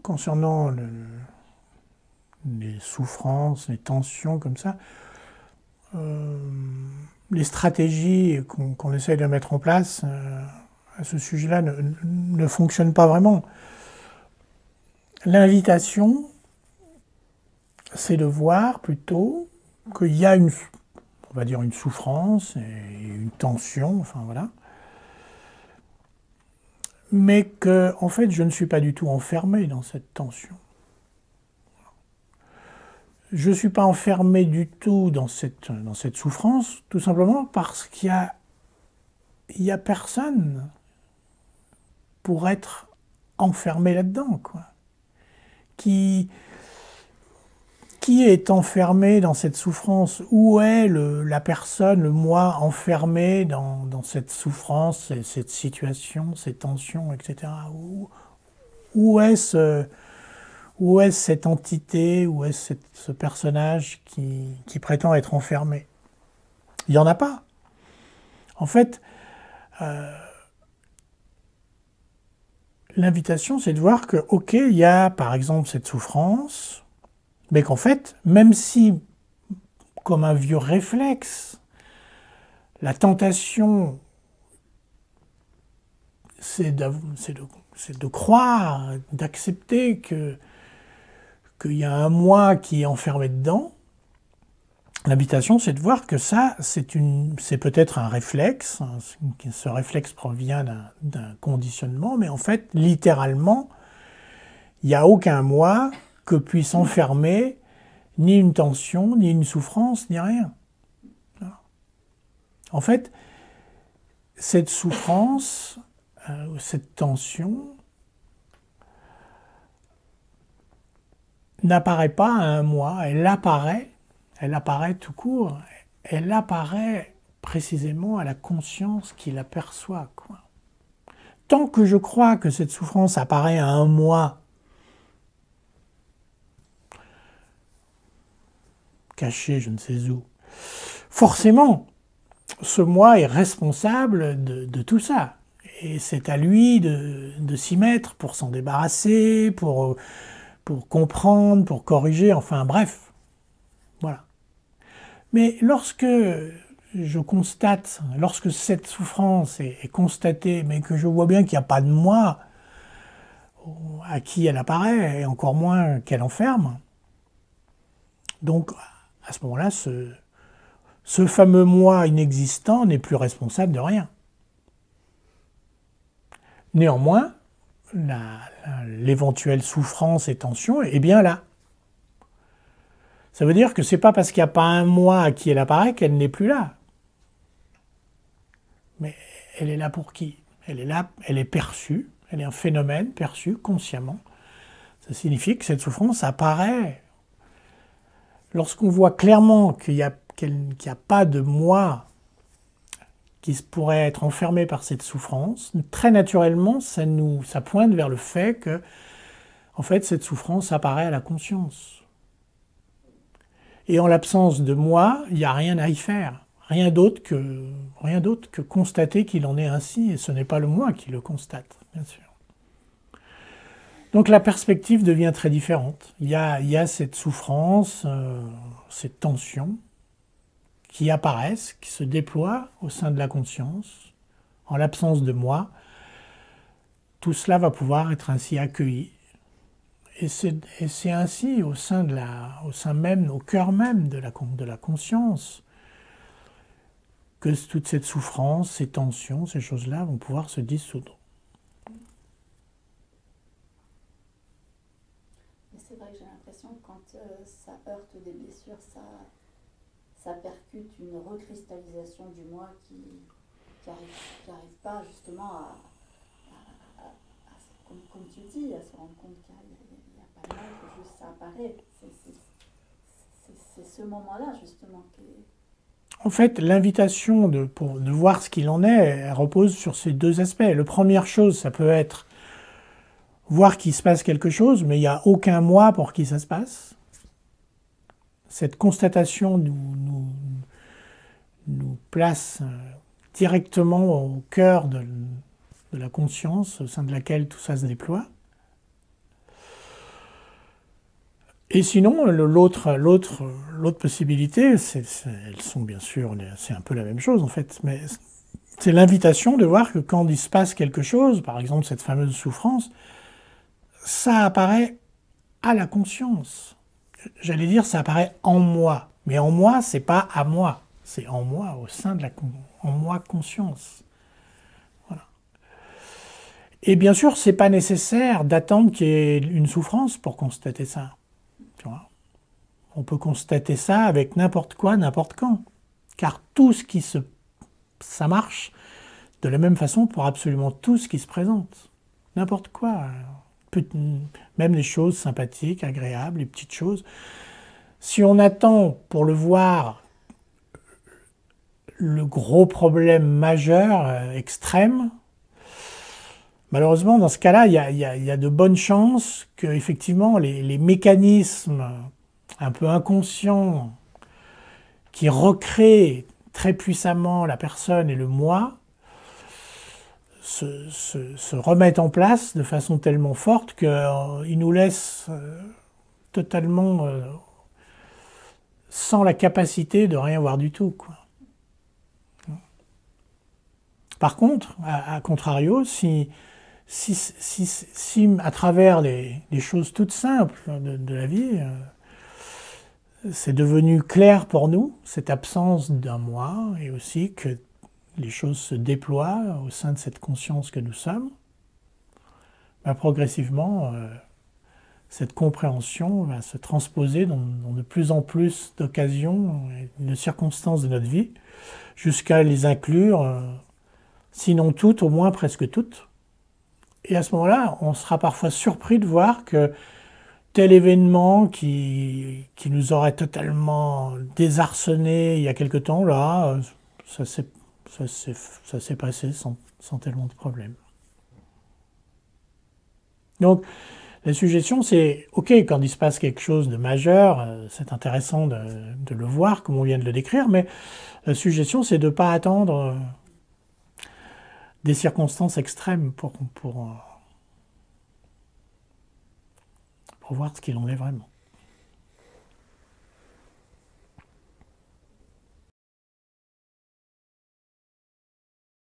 concernant les souffrances, les tensions comme ça, les stratégies qu'on essaye de mettre en place à ce sujet-là ne fonctionnent pas vraiment. L'invitation, c'est de voir plutôt qu'il y a on va dire une souffrance et une tension, enfin voilà, mais que, en fait, je ne suis pas du tout enfermé dans cette tension. Je ne suis pas enfermé du tout dans cette souffrance, tout simplement parce qu'il y a personne pour être enfermé là-dedans, quoi. Qui est enfermé dans cette souffrance? Où est la personne, le moi enfermé dans cette souffrance, cette situation, ces tensions, etc. Où est-ce cette entité, où est-ce ce personnage qui prétend être enfermé? Il n'y en a pas. En fait, l'invitation, c'est de voir que, ok, il y a par exemple cette souffrance, mais qu'en fait, même si, comme un vieux réflexe, la tentation, c'est de croire, d'accepter qu'il y a un moi qui est enfermé dedans, l'invitation, c'est de voir que ça, c'est peut-être un réflexe, ce réflexe provient d'un conditionnement, mais en fait, littéralement, il n'y a aucun moi que puisse enfermer ni une tension, ni une souffrance, ni rien. En fait, cette souffrance, cette tension, n'apparaît pas à un moi, elle apparaît tout court, elle apparaît précisément à la conscience qui l'aperçoit, quoi. Tant que je crois que cette souffrance apparaît à un moi, caché je ne sais où, forcément, ce moi est responsable de tout ça. Et c'est à lui de s'y mettre pour s'en débarrasser, pour comprendre, pour corriger, enfin bref. Voilà. Mais lorsque je constate, lorsque cette souffrance est constatée, mais que je vois bien qu'il n'y a pas de moi à qui elle apparaît, et encore moins qu'elle enferme, donc à ce moment-là, ce fameux moi inexistant n'est plus responsable de rien. Néanmoins, l'éventuelle souffrance et tension est bien là. Ça veut dire que c'est pas parce qu'il n'y a pas un moi à qui elle apparaît qu'elle n'est plus là. Mais elle est là pour qui? Elle est là, elle est perçue, elle est un phénomène perçu consciemment. Ça signifie que cette souffrance apparaît. Lorsqu'on voit clairement qu'il n'y a pas de moi qui pourrait être enfermé par cette souffrance, très naturellement, ça pointe vers le fait que, en fait, cette souffrance apparaît à la conscience. Et en l'absence de moi, il n'y a rien à y faire. Rien d'autre que constater qu'il en est ainsi, et ce n'est pas le moi qui le constate, bien sûr. Donc la perspective devient très différente. Il y a cette souffrance, cette tension qui apparaissent, qui se déploient au sein de la conscience. En l'absence de moi, tout cela va pouvoir être ainsi accueilli. Et c'est ainsi au sein même, au cœur même de la conscience, que toute cette souffrance, ces tensions, ces choses-là vont pouvoir se dissoudre. C'est vrai que j'ai l'impression que quand ça heurte des blessures, ça percute une recristallisation du moi qui arrive pas justement comme tu dis, à se rendre compte qu'il n'y a pas de mal, que juste ça apparaît. C'est ce moment-là justement qui est... En fait, l'invitation de voir ce qu'il en est, elle repose sur ces deux aspects. La première chose, ça peut être voir qu'il se passe quelque chose, mais il n'y a aucun moi pour qui ça se passe. Cette constatation nous place directement au cœur de la conscience au sein de laquelle tout ça se déploie. Et sinon, l'autre possibilité, elles sont bien sûr, c'est un peu la même chose en fait, mais c'est l'invitation de voir que quand il se passe quelque chose, par exemple cette fameuse souffrance, ça apparaît à la conscience. J'allais dire, ça apparaît en moi. Mais en moi, c'est pas à moi. C'est en moi, au sein de en moi conscience. Voilà. Et bien sûr, c'est pas nécessaire d'attendre qu'il y ait une souffrance pour constater ça. Tu vois. On peut constater ça avec n'importe quoi, n'importe quand. Car tout ce qui ça marche de la même façon pour absolument tout ce qui se présente. N'importe quoi. Même les choses sympathiques, agréables, les petites choses. Si on attend pour le voir le gros problème majeur, extrême, malheureusement, dans ce cas-là, il y a de bonnes chances que effectivement les mécanismes un peu inconscients qui recréent très puissamment la personne et le moi se remettent en place de façon tellement forte qu'ils nous laissent totalement sans la capacité de rien voir du tout, quoi. Par contre, à contrario, si à travers les choses toutes simples de la vie, c'est devenu clair pour nous, cette absence d'un moi, et aussi que les choses se déploient au sein de cette conscience que nous sommes, ben progressivement, cette compréhension va se transposer dans de plus en plus d'occasions et de circonstances de notre vie, jusqu'à les inclure, sinon toutes, au moins presque toutes. Et à ce moment-là, on sera parfois surpris de voir que tel événement qui nous aurait totalement désarçonné il y a quelque temps, là, ça s'est passé sans tellement de problèmes. Donc, la suggestion, c'est, ok, quand il se passe quelque chose de majeur, c'est intéressant de le voir, comme on vient de le décrire, mais la suggestion, c'est de ne pas attendre des circonstances extrêmes pour voir ce qu'il en est vraiment.